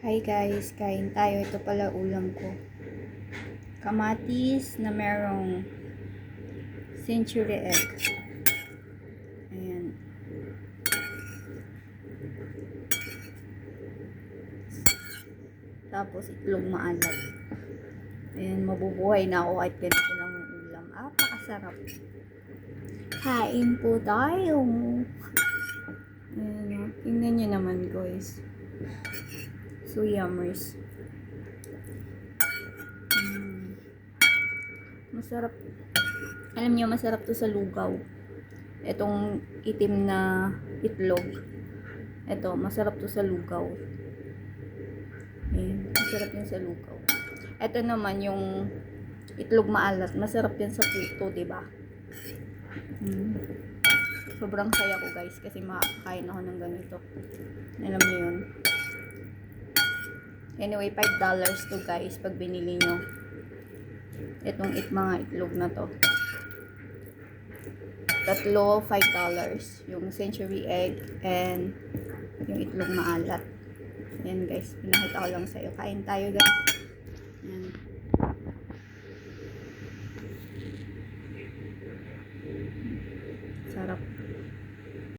Hi guys, kain tayo. Ito pala ulam ko. Kamatis na merong century egg. Ayan. Tapos itlog maalat. Ayan, mabubuhay na ako kahit ganito lang ang ulam. Napakasarap. Kain po tayo. Ayan, tingnan nyo naman guys. So yummers. Masarap. Alam niyo, masarap to sa lugaw. Itong itim na itlog. Ito, masarap to sa lugaw. Ayan, masarap yan sa lugaw. Ito naman yung itlog maalat. Masarap yan sa puto, diba? Sobrang saya ko guys kasi makakain ako ng ganito. Alam niyo yun. Anyway, $5 to guys pag binili nyo itong mga itlog na to. Tatlo, $5. Yung century egg and yung itlog maalat. Yan guys, pinakita ko lang sa'yo. Kain tayo guys.